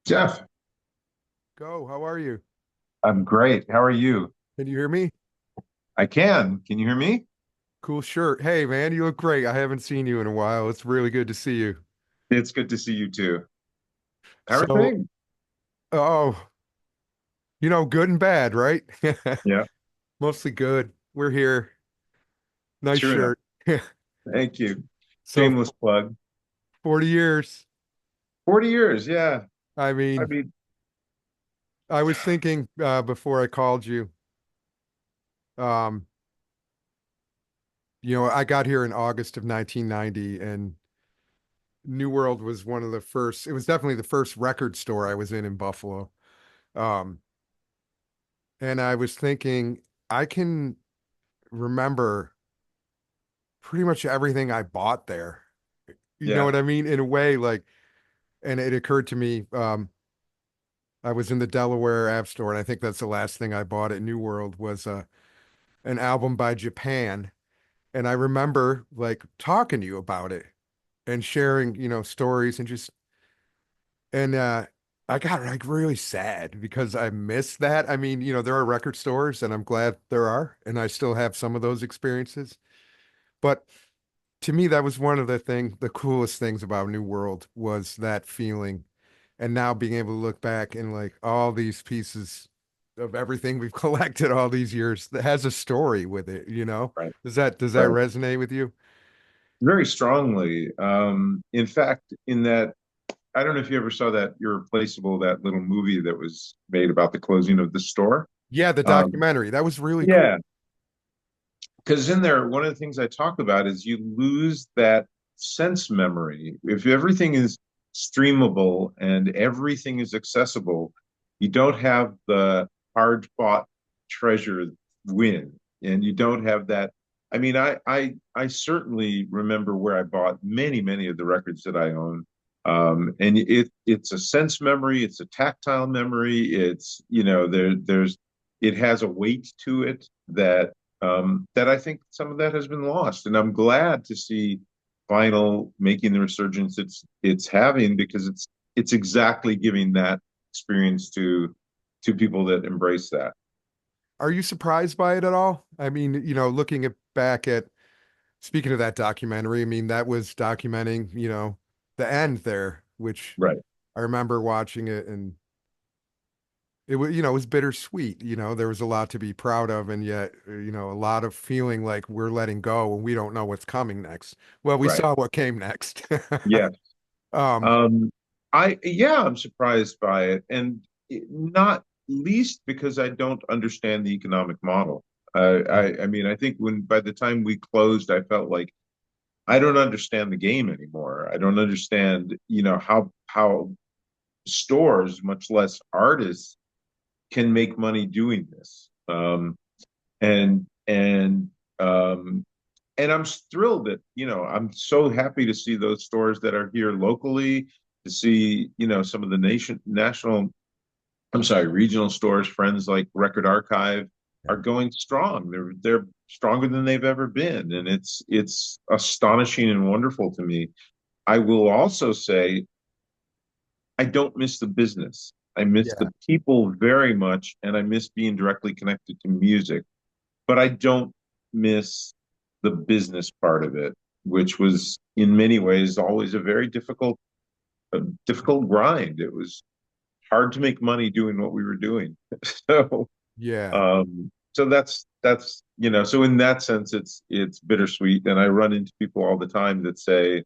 Jeff, Go. How are you? I'm great. How are you? Can you hear me? I can. Can you hear me? Cool shirt. Hey, man, you look great. I haven't seen you in a while. It's really good to see you. It's good to see you too. How are So, things? oh, good and bad, right? Yeah, Mostly good. We're here. Nice true enough. shirt. Thank you. So, Shameless plug. 40 years. 40 years. Yeah. I I mean, mean, I was thinking before I called you, um, I got here in August of 1990, and New World was one of the first, it was definitely the first record store I was in Buffalo. Um, and I was thinking, I can remember pretty much everything I bought there. You know yeah, what I mean? In a way, like, and it occurred to me, I was in the Delaware App Store, and I think that's the last thing I bought at New World was an album by Japan. And I remember like talking to you about it and sharing, stories and just and I got like really sad because I missed that. I mean, there are record stores and I'm glad there are, and I still have some of those experiences. But to me, that was one of the coolest things about New World was that feeling. And now being able to look back and like all these pieces of everything we've collected all these years that has a story with it, you know? right, Does that right. resonate with you? Very strongly. In fact, in that, I don't know if you ever saw that Irreplaceable, that little movie that was made about the closing of the store. Yeah, the Um, documentary. That was really cool. yeah, because in there, one of the things I talk about is you lose that sense memory. If everything is streamable and everything is accessible, you don't have the hard fought treasure win, and you don't have that. I mean, I certainly remember where I bought many of the records that I own. And it's a sense memory, it's a tactile memory, it's there's it has a weight to it that I think some of that has been lost. And I'm glad to see vinyl making the resurgence it's having, because it's exactly giving that experience to people that embrace that. Are you surprised by it at all? I mean, looking back at, speaking of that documentary, I mean, that was documenting, the end there, which Right. I remember watching it and it was, it was bittersweet. There was a lot to be proud of, and yet, a lot of feeling like we're letting go and we don't know what's coming next. Well, we Right. saw what came next. Yeah. Um, Um, I'm surprised by it, and not least because I don't understand the economic model. I mean, I think when by the time we closed, I felt like I don't understand the game anymore. I don't understand, how stores, much less artists, can make money doing this. And and um, and I'm thrilled that I'm so happy to see those stores that are here locally, to see some of the national, I'm sorry, regional stores, friends like Record Archive, are going strong. They're stronger than they've ever been, and it's astonishing and wonderful to me. I will also say I don't miss the business. I miss yeah. the people very much, and I miss being directly connected to music. But I don't miss the business part of it, which was in many ways always a difficult grind. It was hard to make money doing what we were doing. So, Yeah. so so in that sense, it's bittersweet. And I run into people all the time that say,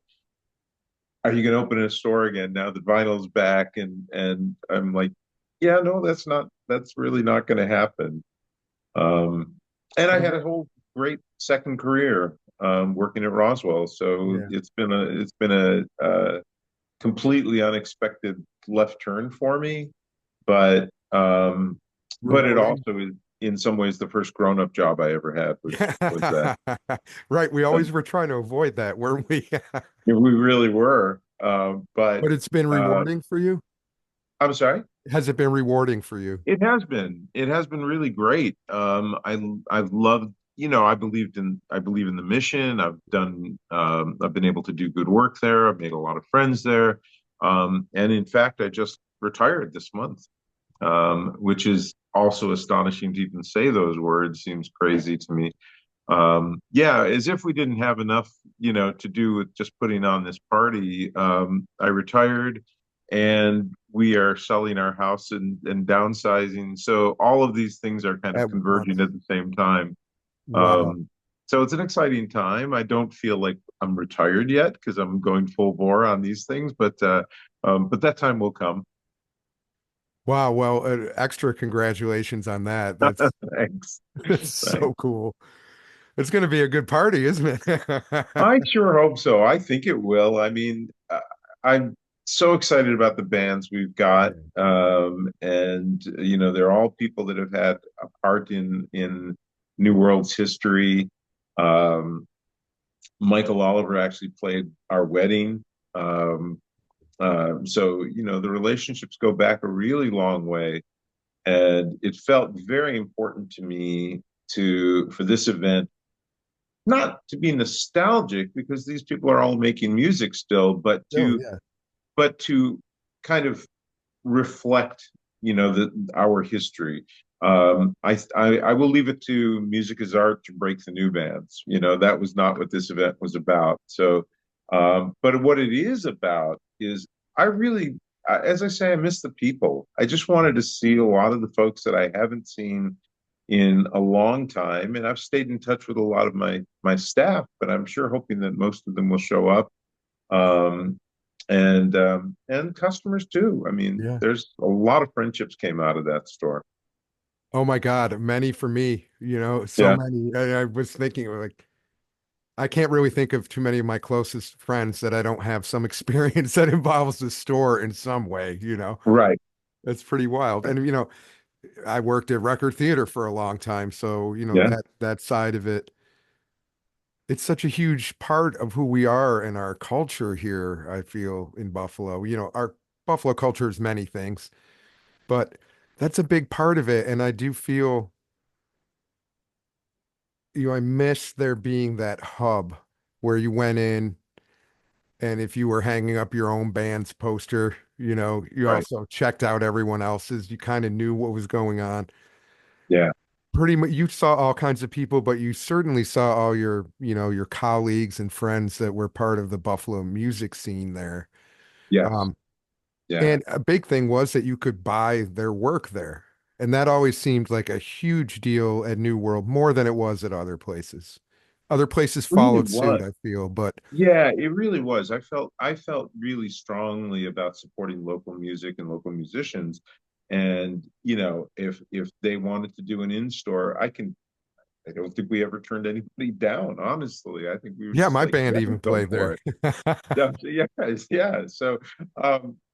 are you going to open a store again now that vinyl's back? And I'm like, yeah, no, that's really not going to happen. Um, and I Have had you- a whole great second career working at Roswell, so Yeah. it's been a completely unexpected left turn for me, but it Rewarding. also is in some ways the first grown up job I ever had was that. Right. We But always were trying to avoid that, weren't we? we really were. But it's been Uh, rewarding for you? I'm sorry. Has it been rewarding for you? It has been. It has been really great. I've loved, I believe in the mission. I've been able to do good work there. I've made a lot of friends there. And in fact, I just retired this month, which is also astonishing to even say those words. Seems crazy to me. Yeah, as if we didn't have enough, to do with just putting on this party. I retired, and we are selling our house and downsizing. So all of these things are kind of At converging once. at the same time. Wow. Um, so it's an exciting time. I don't feel like I'm retired yet because I'm going full bore on these things, but that time will come. Wow. Well, extra congratulations on that. That's Thanks. that's Thanks. so cool. It's going to be a good party, isn't it? I sure hope so. I think it will. I mean, I'm so excited about the bands we've got, Yeah. and they're all people that have had a part in New World's history. Um, Michael Oliver actually played our wedding, so the relationships go back a really long way, and it felt very important to me to for this event not to be nostalgic because these people are all making music still, but Oh, to yeah. kind of reflect, our history. I will leave it to Music is Art to break the new bands. That was not what this event was about. So, but what it is about is I really, as I say, I miss the people. I just wanted to see a lot of the folks that I haven't seen in a long time, and I've stayed in touch with a lot of my staff, but I'm sure hoping that most of them will show up, um, and customers too. I mean, Yeah. there's a lot of friendships came out of that store. Oh my God, many for me, so Yeah, many. I was thinking like I can't really think of too many of my closest friends that I don't have some experience that involves the store in some way. right. That's pretty wild. And I worked at record theater for a long time, so Yeah, that side of it, it's such a huge part of who we are and our culture here, I feel in Buffalo. Our Buffalo culture is many things, but that's a big part of it. And I do feel, I miss there being that hub where you went in and if you were hanging up your own band's poster, you right. also checked out everyone else's. You kind of knew what was going on. Yeah, Pretty much, you saw all kinds of people, but you certainly saw all your colleagues and friends that were part of the Buffalo music scene there. yes, Um, yeah. and a big thing was that you could buy their work there. And that always seemed like a huge deal at New World, more than it was at other places. Other places Really followed suit, was. I feel, but Yeah, it really was. I felt really strongly about supporting local music and local musicians. And if they wanted to do an in-store, I don't think we ever turned anybody down, honestly. I think we were yeah, just my like, band yeah, even go played for there. it. Yeah, yeah, yeah.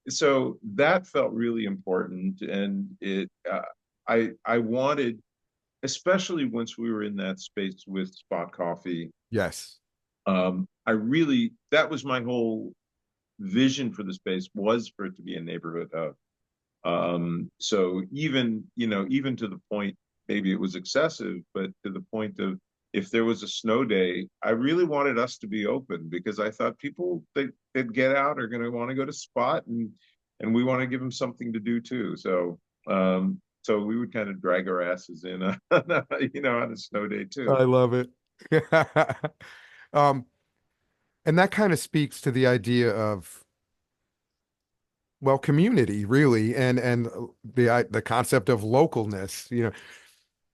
So that felt really important, and I wanted, especially once we were in that space with Spot Coffee. Yes. I really that was my whole vision for the space was for it to be a neighborhood hub. So even to the point, maybe it was excessive, but to the point of if there was a snow day, I really wanted us to be open because I thought people that get out are going to want to go to Spot, and we want to give them something to do too. So we would kind of drag our asses in, on a snow day too. I love it. Um, and that kind of speaks to the idea of, well, community, really, and the concept of localness.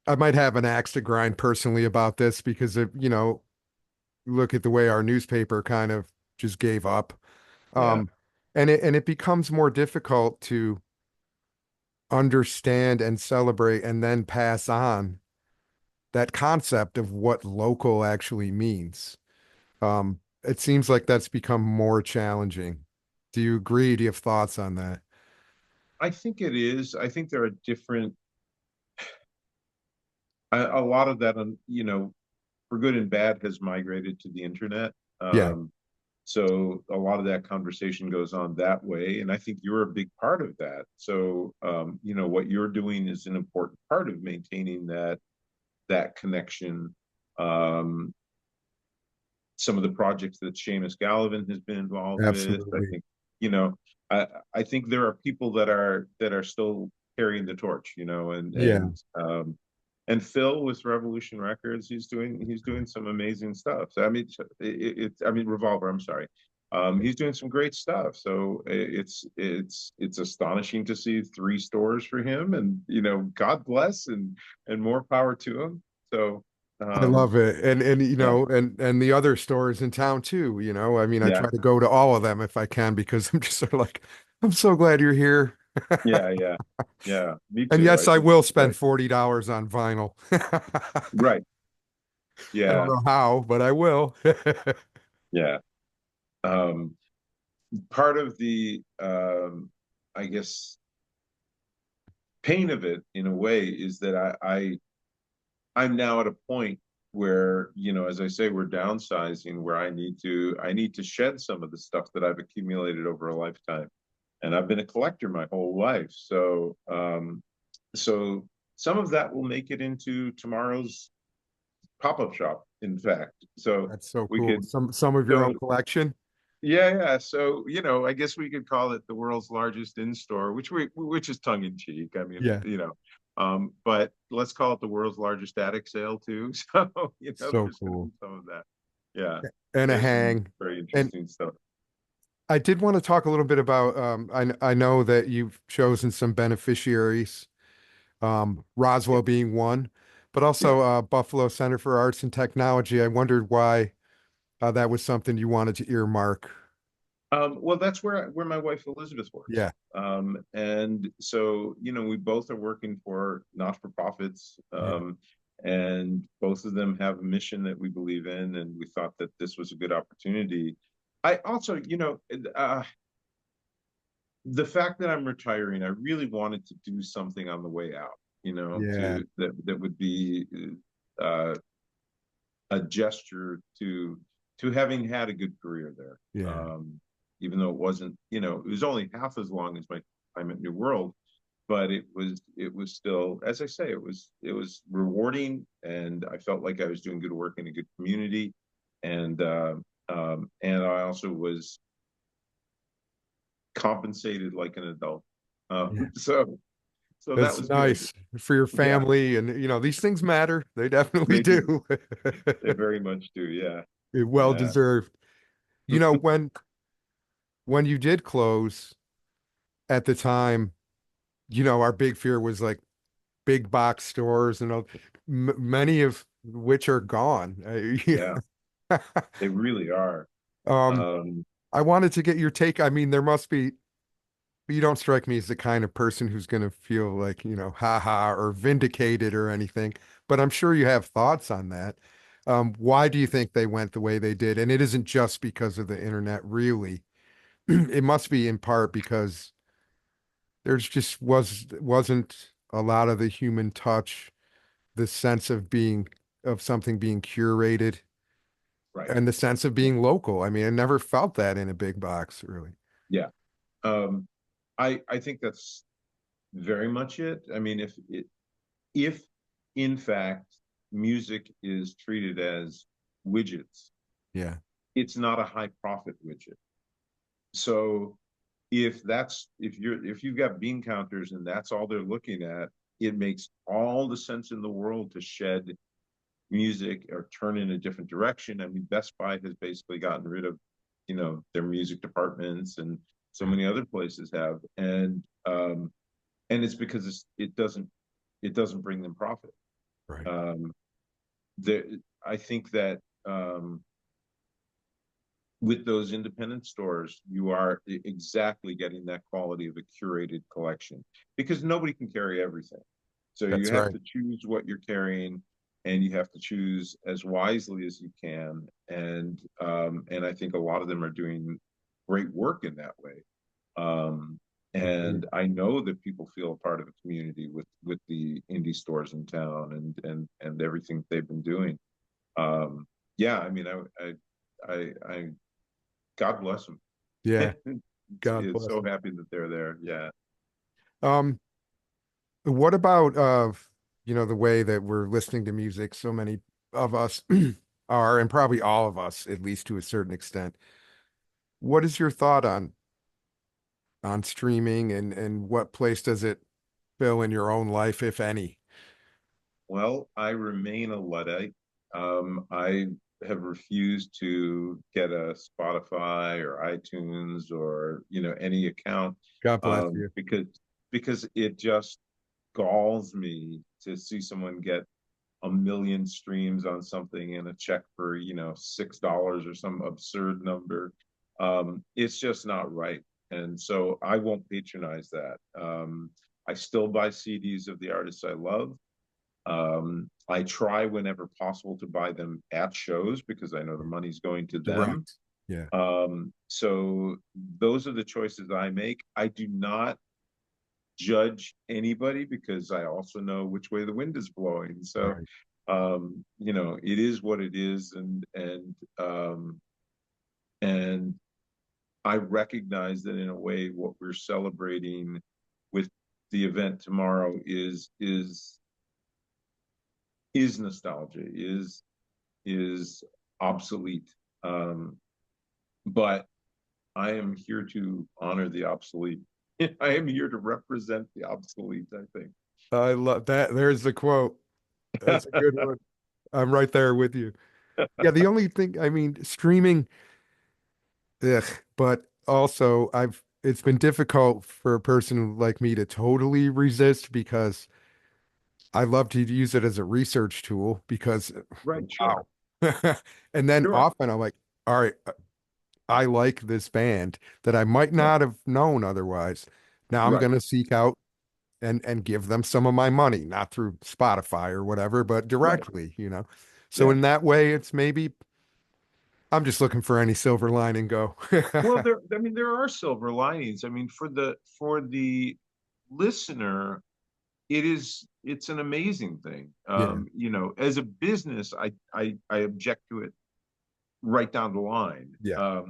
I might have an axe to grind personally about this because look at the way our newspaper kind of just gave up. Yeah. Um, and it becomes more difficult to understand and celebrate and then pass on that concept of what local actually means. It seems like that's become more challenging. Do you agree? Do you have thoughts on that? I think it is. I think there are different, a lot of that, for good and bad, has migrated to the internet. Yeah, So a lot of that conversation goes on that way. And I think you're a big part of that. So, what you're doing is an important part of maintaining that connection. Um, some of the projects that Seamus Gallivan has been involved with, I absolutely. think, you know, I I think there are people that are still carrying the torch, you know, Yeah, and Phil with Revolution Records, he's doing some amazing stuff. So, I mean, I mean Revolver. I'm sorry. He's doing some great stuff. So it's astonishing to see three stores for him, and you know, God bless and more power to him. So I love it. And yeah, and the other stores in town too, you know. I mean, I yeah, try to go to all of them if I can because I'm just sort of like, I'm so glad you're here. yeah. Yeah, me And too. I yes, I think will it's spend great. $40 on vinyl. Right. I don't Yeah. know how, but I will. Yeah. Um, Part of the I guess pain of it in a way is that I'm now at a point where, you know, as I say, we're downsizing where I need to shed some of the stuff that I've accumulated over a lifetime. And I've been a collector my whole life. So some of that will make it into tomorrow's pop-up shop, in fact. So That's so we cool. could Some of your own so collection. yeah. So, you know, I guess we could call it the world's largest in-store, which is tongue in cheek. I mean, Yeah, you know, but let's call it the world's largest attic sale too. So, you know, so there's going to cool. be some of that. Yeah, And a there's some hang. very And interesting stuff. I did want to talk a little bit about I know that you've chosen some beneficiaries, Yeah. Roswell being one, but Yeah. also Buffalo Center for Arts and Technology. I wondered why that was something you wanted to earmark. Well, that's where my wife Elizabeth works. Yeah, And so, you know, we both are working for not-for-profits, yeah, and both of them have a mission that we believe in, and we thought that this was a good opportunity. I also, you know, the fact that I'm retiring, I really wanted to do something on the way out, you know, yeah, to that would be uh, a gesture to having had a good career there. yeah, Even though it wasn't, you know, it was only half as long as my time at New World, but it was still, as I say, it was rewarding, and I felt like I was doing good work in a good community, and I also was compensated like an adult. yeah. So so that It's was good. nice for your Yeah, family, and these things matter. They definitely they do. do. They very much do. Yeah, Well yeah, deserved. When you did close at the time, our big fear was like big box stores and many of which are gone. yeah. They really are. Um, Um, I wanted to get your take. I mean, there must be, you don't strike me as the kind of person who's going to feel like, haha, or vindicated or anything, but I'm sure you have thoughts on that. Why do you think they went the way they did? And it isn't just because of the internet, really. It must be in part because there's just wasn't a lot of the human touch, the sense of something being curated right. and the sense of Yeah. being local. I mean, I never felt that in a big box, really. Yeah. Um, I think that's very much it. I mean, if in fact music is treated as widgets, Yeah. it's not a high profit widget. So if you've got bean counters and that's all they're looking at, it makes all the sense in the world to shed music or turn in a different direction. I mean, Best Buy has basically gotten rid of, you know, their music departments, and so many other places have, and it's because it doesn't bring them profit. Right. Um, there, I think that with those independent stores, you are exactly getting that quality of a curated collection because nobody can carry everything. So you That's have right. to choose what you're carrying, and you have to choose as wisely as you can. And I think a lot of them are doing great work in that way. Um, Agreed. and I know that people feel a part of a community with the indie stores in town and everything they've been doing. Um, yeah, I mean, I God bless them. Yeah. God It's bless so them. happy that they're there. Yeah. Um, what about the way that we're listening to music, so many of us are, and probably all of us, at least to a certain extent. What is your thought on on streaming, and what place does it fill in your own life, if any? Well, I remain a Luddite. I have refused to get a Spotify or iTunes or any account God bless you. because it just galls me to see someone get a million streams on something and a check for $6 or some absurd number. It's just not right, and so I won't patronize that. I still buy CDs of the artists I love. I try whenever possible to buy them at shows because I know the money's going to them. Direct. Yeah. So those are the choices I make. I do not judge anybody because I also know which way the wind is blowing. So, Right. it is what it is, and I recognize that in a way, what we're celebrating with the event tomorrow is nostalgia, is obsolete. Um, but I am here to honor the obsolete. I am here to represent the obsolete, I think. I love that. There's the quote. That's a good one. I'm right there with you. Yeah, the only thing, I mean, streaming, ugh, but also it's been difficult for a person like me to totally resist because I love to use it as a research tool because, Right, sure. wow. And then Sure. often I'm like, all right, I like this band that I might Yeah. not have known otherwise. Now I'm Right. going to seek out and give them some of my money, not through Spotify or whatever, but Right. directly. So Yeah. in that way, it's maybe I'm just looking for any silver lining go. Well, there are silver linings. I mean, for the listener, it's an amazing thing. Yeah, As a business, I object to it right down the line. yeah,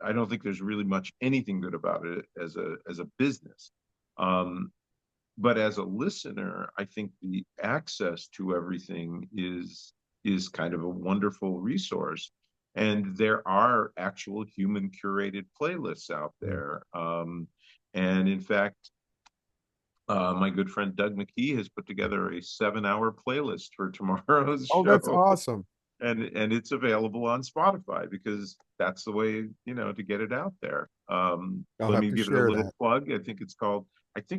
I don't think there's really much anything good about it as a business. Um, but as a listener, I think the access to everything is kind of a wonderful resource. And there are actual human curated playlists out yeah. there. And in fact, my good friend Doug McKee has put together a 7-hour playlist for tomorrow's Oh, that's show, awesome. and it's available on Spotify because that's the way to get it out there. I'll Let have me to give it a share little that. plug. I think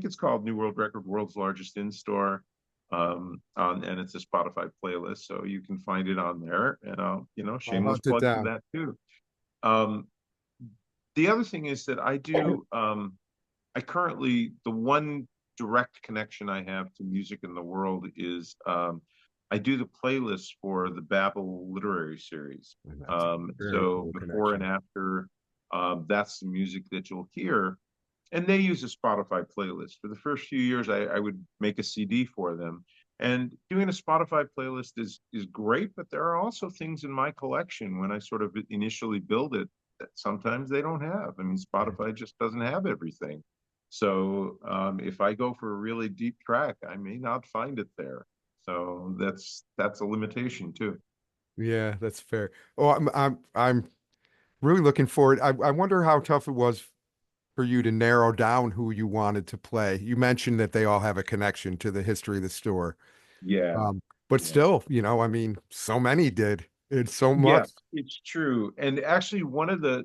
it's called New World Record, World's Largest In Store, and it's a Spotify playlist, so you can find it on there. And I'll I'll shameless hunt it plug for down. that too. Um, the other thing is that I currently, the one direct connection I have to music in the world is I do the playlist for the Babel literary series. And that's a very So cool before and connection. after, that's the music that you'll hear. And they use a Spotify playlist. For the first few years, I would make a CD for them. And doing a Spotify playlist is great, but there are also things in my collection when I sort of initially build it that sometimes they don't have. I mean, Yeah. Spotify just doesn't have everything. So if I go for a really deep track, I may not find it there. So that's a limitation too. Yeah, that's fair. Oh, I'm really looking forward. I wonder how tough it was for you to narrow down who you wanted to play. You mentioned that they all have a connection to the history of the store. Yeah, But yeah, still, I mean, so many did. It's so yeah. much. It's true. And actually, one of the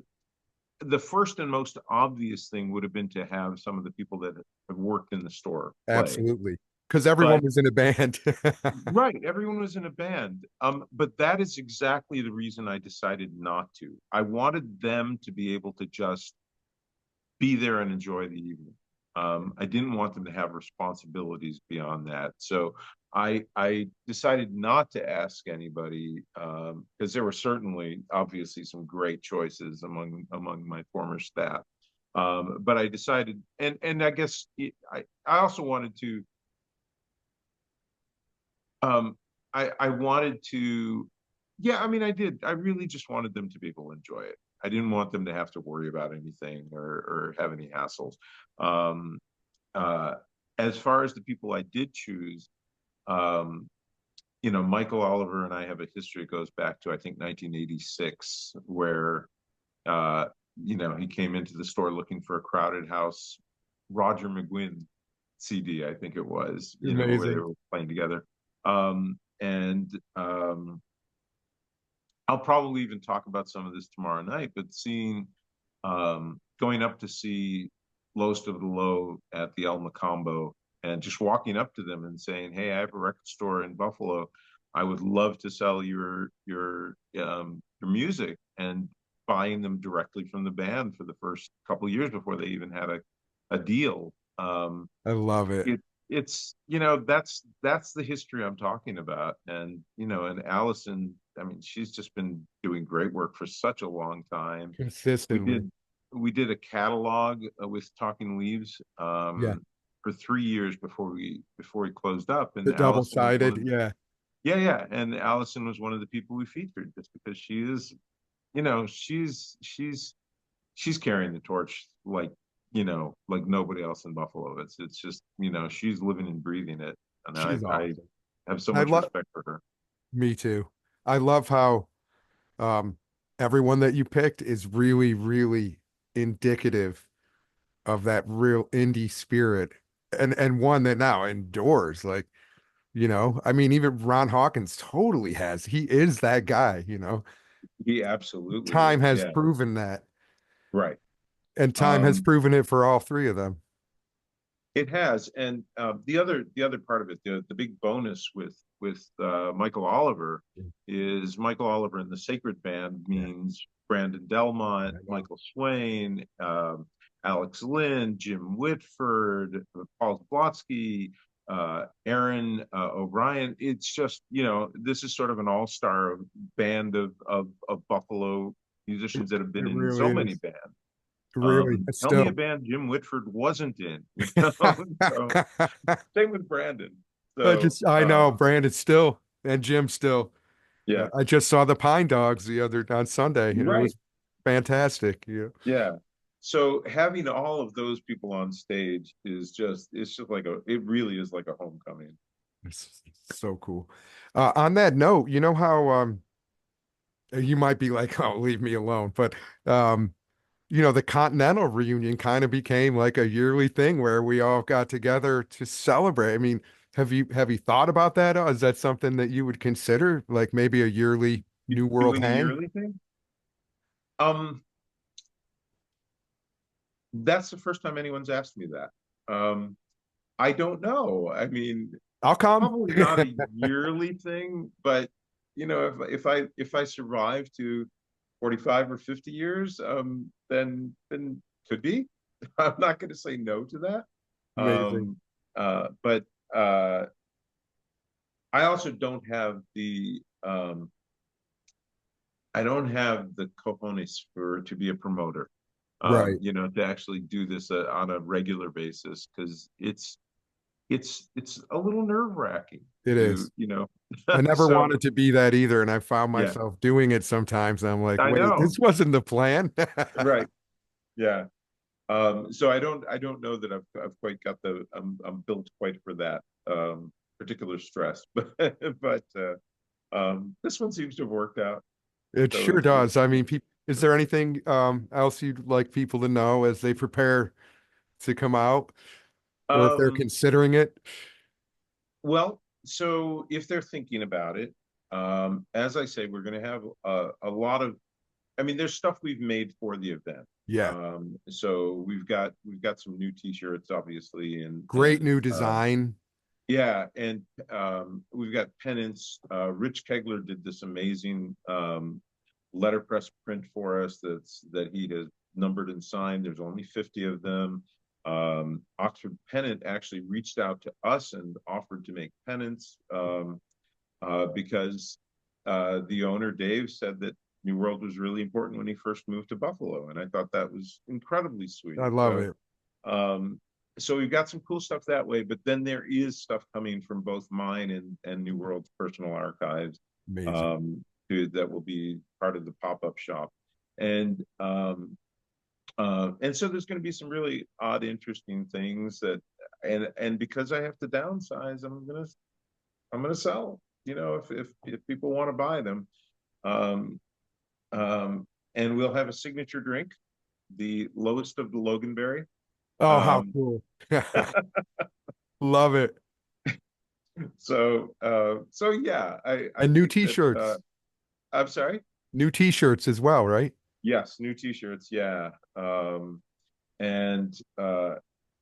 first and most obvious thing would have been to have some of the people that have worked in the store play. Absolutely. Because everyone But was in a band. right, everyone was in a band. But that is exactly the reason I decided not to. I wanted them to be able to just be there and enjoy the evening. I didn't want them to have responsibilities beyond that. So I decided not to ask anybody because there were certainly obviously some great choices among my former staff. But I decided, and I guess I also wanted to um, I wanted to, yeah, I mean, I did. I really just wanted them to be able to enjoy it. I didn't want them to have to worry about anything or have any hassles. Um, uh, as far as the people I did choose, um, Michael Oliver and I have a history that goes back to, I think, 1986, where uh, he came into the store looking for a Crowded House Roger McGuinn CD, I think it was, where they Amazing. were playing together. And I'll probably even talk about some of this tomorrow night, but going up to see Lowest of the Low at the El Macombo and just walking up to them and saying, "Hey, I have a record store in Buffalo. I would love to sell your music," and buying them directly from the band for the first couple of years before they even had a deal. I love it. It it's that's the history I'm talking about. And Allison, I mean, she's just been doing great work for such a long time. we Consistently. did we did a catalog with Talking Leaves Yeah. for 3 years before we closed up, The and Allison was one double-sided. of Yeah. yeah, and Allison was one of the people we featured just because she is, she's carrying the torch like nobody else in Buffalo. It's just, she's living and breathing it, and I She's I awesome. have so I much love respect for her. Me too. I love how um everyone that you picked is really, really indicative of that real indie spirit and one that now endures. Like, I mean, even Ron Hawkins totally has. He is that guy. He absolutely Time is. has Yeah, proven that. right. And time has Um, proven it for all three of them. It has, and the other part of it, the big bonus with Michael Oliver is Michael Oliver and the Sacred Band Yeah, means Brandon I Delmont, know. Michael Swain, Alex Lynn, Jim Whitford, Paul Zblotsky, Aaron O'Brien. It's just, this is sort of an all-star band of Buffalo It, musicians that have been it in so really many is. bands. Really, Tell me a still. band Jim Whitford wasn't in, So same with Brandon. So I know Brandon still and Jim still. yeah, I just saw the Pine Dogs the other on Sunday, and it right. was fantastic. Yeah, Yeah. So having all of those people on stage it's just like it really is like a homecoming. it's so cool. On that note, you know how you might be like, "Oh, leave me alone," but um, the Continental reunion kind of became like a yearly thing where we all got together to celebrate. I mean, have you thought about that? Is that something that you would consider, like maybe a yearly New World Doing a hang? yearly thing? Um, that's the first time anyone's asked me that. I don't know. I mean, I'll come. probably not a yearly thing, but if I survive to 45 or 50 years, then could be. I'm not going to say no to that. Amazing. But I also I don't have the cojones to be a promoter. Right. To actually do this on a regular basis, because it's a little nerve wracking It to is. you know I never so wanted to be that either, and I found yeah, myself doing it sometimes. I'm like, I wait, know, this wasn't the plan. right, yeah. So I don't know that I've quite got I'm built quite for that particular stress, but this one seems to have worked out. It So sure does. I mean, is there anything else you'd like people to know as they prepare to come out, or if they're um, considering it? well, so if they're thinking about it, as I say, we're going to have a lot of. I mean, there's stuff we've made for the event. Yeah. So we've got some new T-shirts, obviously, and Great new design. yeah, and we've got pennants. Rich Kegler did this amazing letterpress print for us that he has numbered and signed. There's only 50 of them. Oxford Pennant actually reached out to us and offered to make pennants because the owner Dave said that New World was really important when he first moved to Buffalo, and I thought that was incredibly sweet. I love it. Um, so we've got some cool stuff that way, but then there is stuff coming from both mine and New World's personal archives Amazing. that will be part of the pop-up shop. And so there's going to be some really odd, interesting things and because I have to downsize, I'm gonna sell. If people want to buy them, um, and we'll have a signature drink the lowest of the Loganberry. Oh, how Um, cool. Love it. so yeah, I And new think that t-shirts. I'm sorry. New t-shirts as well, right? Yes, new t-shirts, yeah. And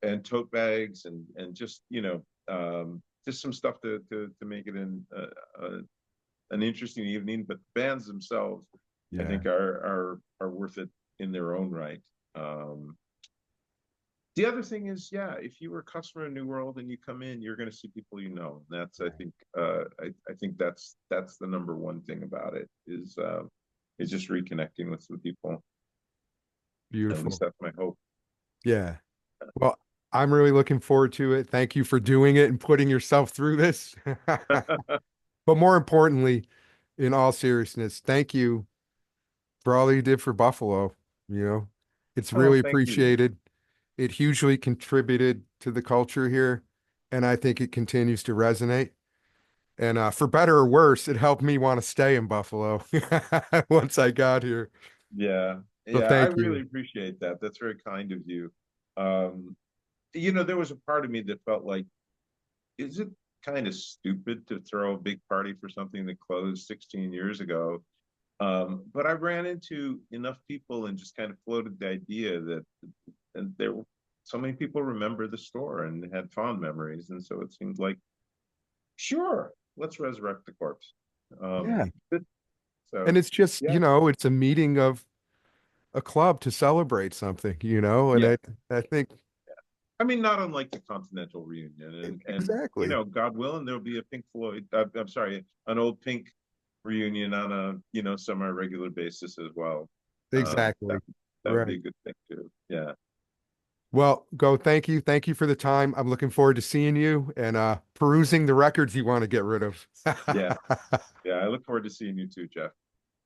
and tote bags and just just some stuff to make it in an interesting evening. But the bands themselves, I Yeah. think, are worth it in their own right. Um, the other thing is, yeah, if you were a customer in New World and you come in, you're going to see people you know. That's, I Right. think, I think that's the number one thing about it is just reconnecting with some people. At least Beautiful. that's my hope. Yeah. Well, I'm really looking forward to it. Thank you for doing it and putting yourself through this. But more importantly, in all seriousness, thank you for all you did for Buffalo. You know, it's Oh, really thank you. appreciated. It hugely contributed to the culture here, and I think it continues to resonate. And for better or worse, it helped me want to stay in Buffalo once I got here. Yeah, So yeah, I thank really you. appreciate that. That's very kind of you. Um, there was a part of me that felt like, is it kind of stupid to throw a big party for something that closed 16 years ago? But I ran into enough people and just kind of floated the idea that, and there were so many people remember the store and had fond memories, and so it seemed like, sure, let's resurrect the corpse. Yeah. But, And so it's just, yeah, it's a meeting of a club to celebrate something, and yeah. I think I mean, not unlike the Continental reunion, and exactly, God willing, there'll be a Pink Floyd. I'm sorry, an old Pink reunion on a semi-regular basis as well. That exactly. that would be Right. a good thing too. Yeah, Well, go. Thank you. Thank you for the time. I'm looking forward to seeing you and perusing the records you want to get rid of. yeah, yeah. I look forward to seeing you too, Jeff.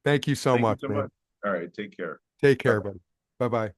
Thank you so Thank you much, so man. much. All right, take care. Take Bye care, bye. buddy. Bye bye.